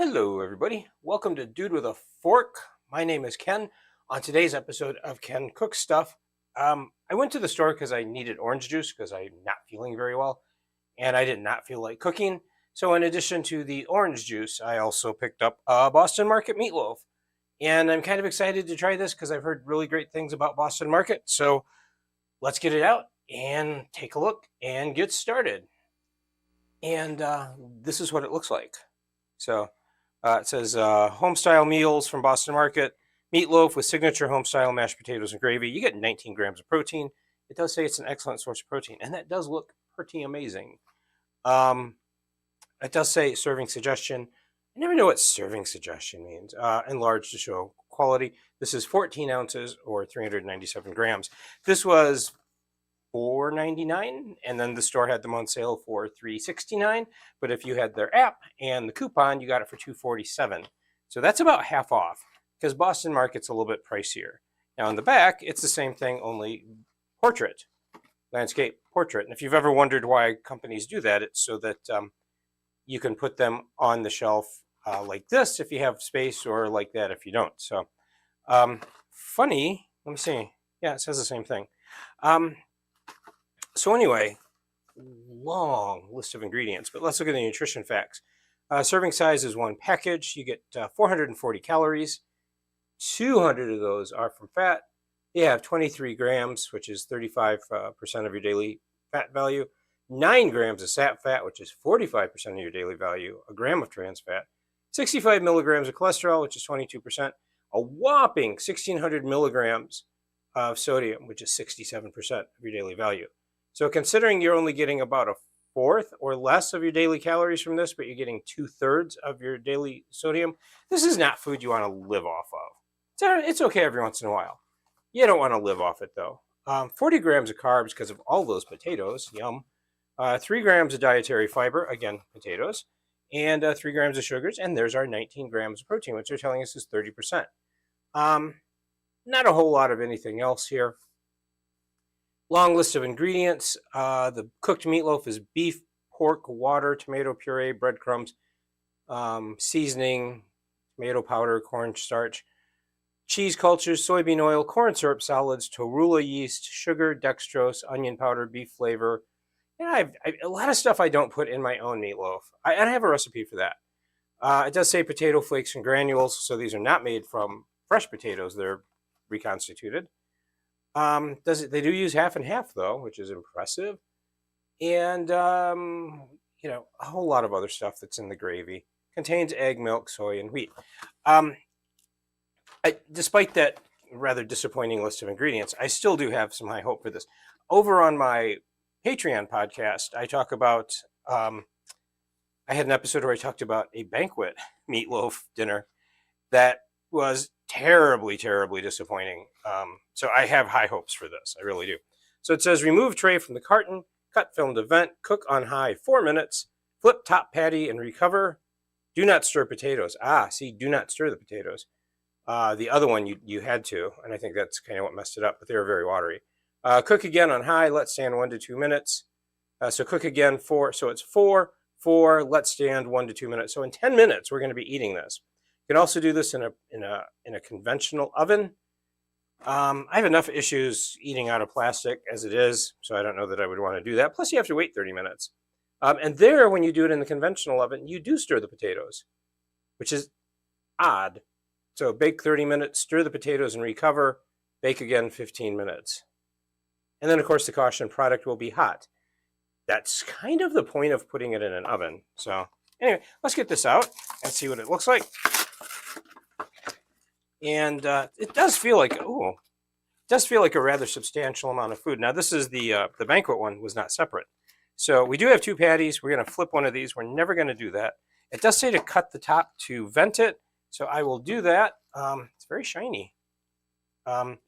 Hello, everybody. Welcome to Dude with a Fork. My name is Ken. On today's episode of Ken Cooks Stuff, I went to the store because I needed orange juice because I'm not feeling very well, and I did not feel like cooking. So, in addition to the orange juice, I also picked up a Boston Market Meatloaf, and I'm kind of excited to try this because I've heard really great things about Boston Market. So, let's get it out and take a look and get started. And this is what it looks like. So. It says home-style meals from Boston Market, meatloaf with signature home-style mashed potatoes and gravy. You get 19 grams of protein. It does say it's an excellent source of protein, and that does look pretty amazing. It does say serving suggestion. I never know what serving suggestion means. Enlarged to show quality. This is 14 ounces or 397 grams. This was $4.99, and then the store had them on sale for $3.69. But if you had their app and the coupon, you got it for $2.47. So that's about half off because Boston Market's a little bit pricier. Now on the back, it's the same thing, only portrait, landscape portrait. And if you've ever wondered why companies do that, it's so that you can put them on the shelf like this if you have space, or like that if you don't. So funny. Let me see. Yeah, it says the same thing. So anyway, long list of ingredients, but let's look at the nutrition facts. Serving size is one package. You get 440 calories. 200 of those are from fat. You have 23 grams, which is 35% of your daily fat value. 9 grams of sat fat, which is 45% of your daily value. A gram of trans fat. 65 milligrams of cholesterol, which is 22%. A whopping 1,600 milligrams of sodium, which is 67% of your daily value. So considering you're only getting about a fourth or less of your daily calories from this, but you're getting 2/3 of your daily sodium, this is not food you want to live off of. It's okay every once in a while. You don't want to live off it though. 40 grams of carbs because of all those potatoes, yum. 3 grams of dietary fiber, again, potatoes, and 3 grams of sugars, and there's our 19 grams of protein, which they're telling us is 30%. Not a whole lot of anything else here. Long list of ingredients. The cooked meatloaf is beef, pork, water, tomato puree, breadcrumbs, seasoning, tomato powder, cornstarch, cheese cultures, soybean oil, corn syrup solids, torula yeast, sugar, dextrose, onion powder, beef flavor. And a lot of stuff I don't put in my own meatloaf. I have a recipe for that. It does say potato flakes and granules, so these are not made from fresh potatoes. They're reconstituted. They do use half and half though, which is impressive. And a whole lot of other stuff that's in the gravy. Contains egg, milk, soy, and wheat. Despite that rather disappointing list of ingredients, I still do have some high hope for this. Over on my Patreon podcast, I talk about, I had an episode where I talked about a banquet meatloaf dinner that was terribly, terribly disappointing. So I have high hopes for this. I really do. So it says, remove tray from the carton, cut film to vent, cook on high 4 minutes, flip top patty and recover. Do not stir potatoes. See, do not stir the potatoes. The other one you had to, and I think that's kind of what messed it up, but they were very watery. Cook again on high, let stand 1 to 2 minutes. So cook again so it's 4, let stand 1 to 2 minutes. So in 10 minutes, we're going to be eating this. You can also do this in a conventional oven. I have enough issues eating out of plastic as it is, so I don't know that I would want to do that. Plus, you have to wait 30 minutes. And there, when you do it in the conventional oven, you do stir the potatoes, which is odd. So bake 30 minutes, stir the potatoes and recover, bake again 15 minutes. And then, of course, the caution, product will be hot. That's kind of the point of putting it in an oven. So anyway, let's get this out and see what it looks like. And it does feel like a rather substantial amount of food. Now this is the banquet one was not separate. So we do have 2 patties. We're going to flip one of these. We're never going to do that. It does say to cut the top to vent it. So I will do that. It's very shiny. And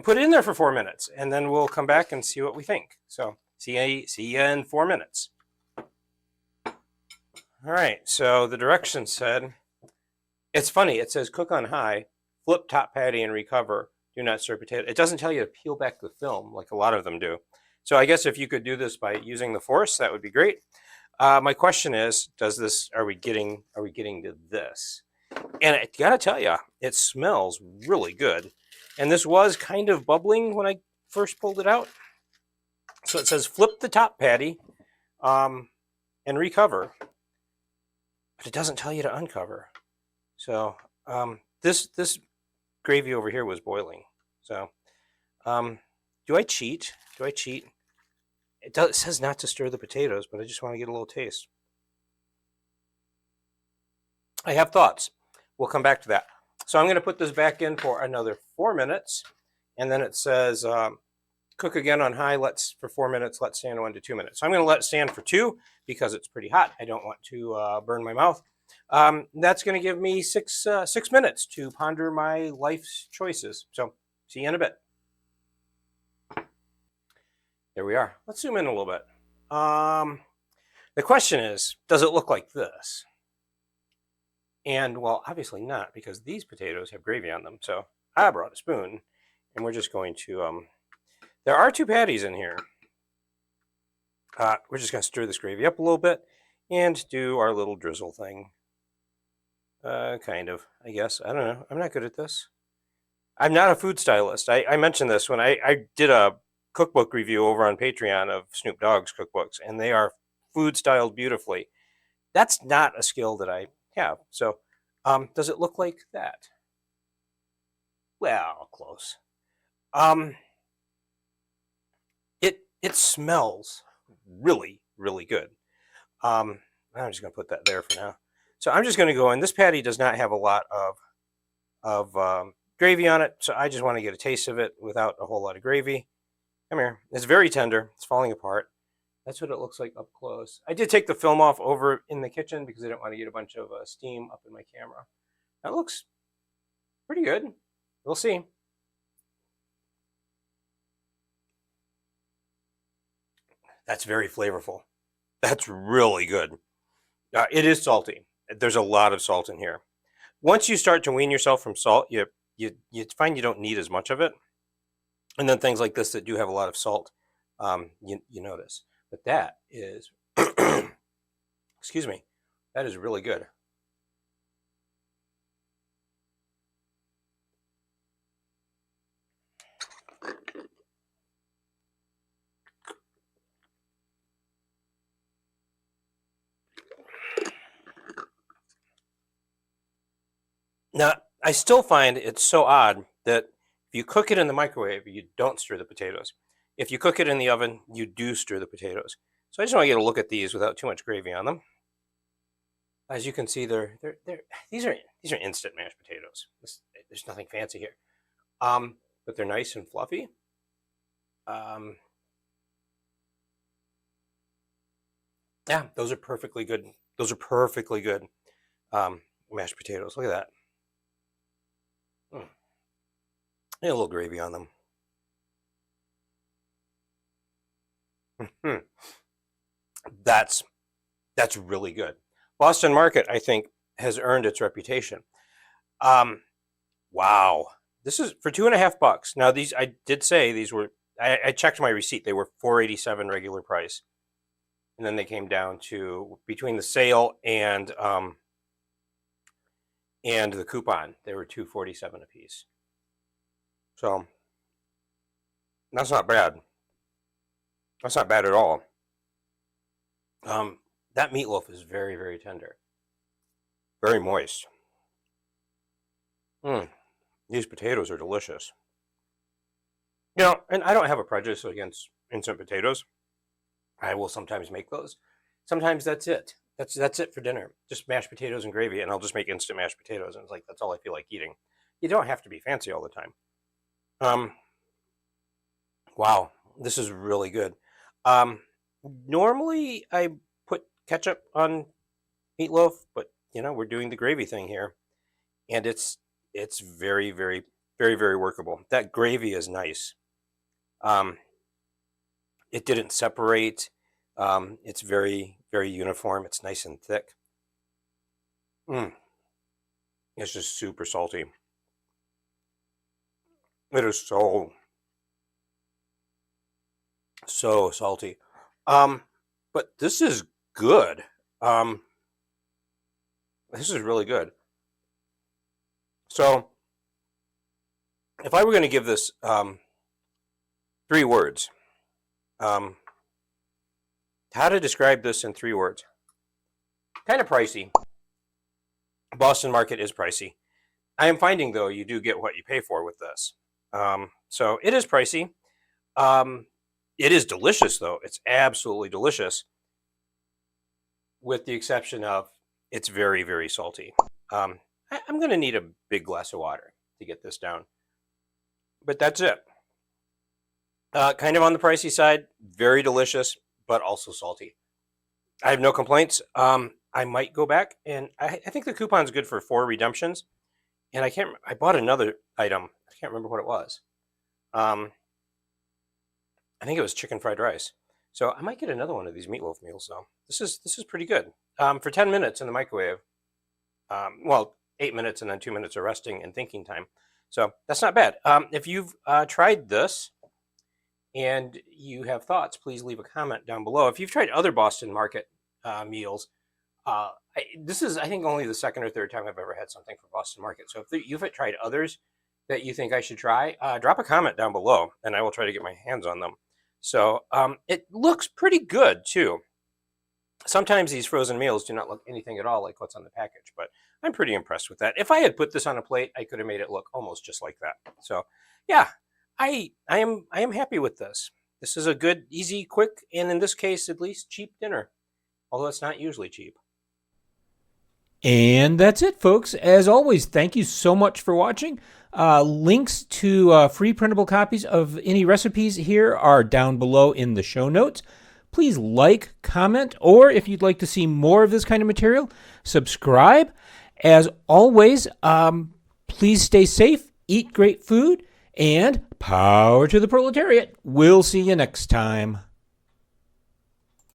put it in there for 4 minutes. And then we'll come back and see what we think. So see you in 4 minutes. All right. So the directions said, it's funny. It says cook on high. Flip top patty and recover. Do not stir potato. It doesn't tell you to peel back the film like a lot of them do. So I guess if you could do this by using the force, that would be great. My question is, are we getting to this? And I gotta tell you, it smells really good. And this was kind of bubbling when I first pulled it out. So it says flip the top patty and recover, but it doesn't tell you to uncover. So this gravy over here was boiling. So do I cheat? It says not to stir the potatoes, but I just want to get a little taste. I have thoughts. We'll come back to that. So I'm going to put this back in for another 4 minutes, and then it says cook again on high. For 4 minutes. Let stand 1 to 2 minutes. So I'm going to let it stand for 2 because it's pretty hot. I don't want to burn my mouth. That's going to give me 6 minutes to ponder my life's choices. So see you in a bit. There we are. Let's zoom in a little bit. The question is, does it look like this? And well, obviously not, because these potatoes have gravy on them. So I brought a spoon, and we're just going to, there are 2 patties in here. We're just going to stir this gravy up a little bit and do our little drizzle thing. Kind of, I guess. I don't know. I'm not good at this. I'm not a food stylist. I mentioned this when I did a cookbook review over on Patreon of Snoop Dogg's cookbooks, and they are food styled beautifully. That's not a skill that I have. So does it look like that? Well, close. It smells really, really good. I'm just going to put that there for now. So I'm just going to go in. This patty does not have a lot of gravy on it, so I just want to get a taste of it without a whole lot of gravy. Come here. It's very tender. It's falling apart. That's what it looks like up close. I did take the film off over in the kitchen because I didn't want to get a bunch of steam up in my camera. That looks pretty good. We'll see. That's very flavorful. That's really good. It is salty. There's a lot of salt in here. Once you start to wean yourself from salt, you find you don't need as much of it. And then things like this that do have a lot of salt, you notice. But that is, excuse me, that is really good. Now, I still find it's so odd that if you cook it in the microwave, you don't stir the potatoes. If you cook it in the oven, you do stir the potatoes. So I just want to get a look at these without too much gravy on them. As you can see, these are instant mashed potatoes. There's nothing fancy here, but they're nice and fluffy. Yeah, those are perfectly good. Those are perfectly good mashed potatoes. Look at that. A little gravy on them. That's really good. Boston Market, I think, has earned its reputation. Wow, this is for $2.50. Now these, I did say these were. I checked my receipt; they were $4.87 regular price, and then they came down to between the sale and the coupon, they were $2.47 a piece. So that's not bad. That's not bad at all. That meatloaf is very, very tender, very moist. These potatoes are delicious. You know, and I don't have a prejudice against instant potatoes. I will sometimes make those. Sometimes that's it. That's it for dinner. Just mashed potatoes and gravy, and I'll just make instant mashed potatoes, and it's like that's all I feel like eating. You don't have to be fancy all the time. Wow, this is really good. Normally I put ketchup on meatloaf, but you know, we're doing the gravy thing here, and it's very, very, very, very workable. That gravy is nice. It didn't separate. It's very, very uniform. It's nice and thick. It's just super salty. It is so salty. But this is good. This is really good. So, if I were going to give this 3 words, how to describe this in 3 words? Kind of pricey. Boston Market is pricey. I am finding, though, you do get what you pay for with this. So it is pricey. It is delicious, though. It's absolutely delicious, with the exception of it's very, very salty. I'm going to need a big glass of water to get this down. But that's it. Kind of on the pricey side, very delicious, but also salty. I have no complaints. I might go back, and I think the coupon's good for 4 redemptions. And I bought another item. I can't remember what it was. I think it was chicken fried rice. So I might get another one of these meatloaf meals, though. This is pretty good. For 10 minutes in the microwave. 8 minutes and then 2 minutes of resting and thinking time. So that's not bad. If you've tried this and you have thoughts, please leave a comment down below. If you've tried other Boston Market meals, this is, I think, only the 2nd or 3rd time I've ever had something from Boston Market. So if you've tried others that you think I should try, drop a comment down below, and I will try to get my hands on them. So it looks pretty good, too. Sometimes these frozen meals do not look anything at all like what's on the package, but I'm pretty impressed with that. If I had put this on a plate, I could have made it look almost just like that. So, yeah, I am happy with this. This is a good, easy, quick, and in this case, at least, cheap dinner. Although it's not usually cheap. And that's it, folks. As always, thank you so much for watching. Links to free printable copies of any recipes here are down below in the show notes. Please like, comment, or if you'd like to see more of this kind of material, subscribe. As always, please stay safe, eat great food, and power to the proletariat. We'll see you next time.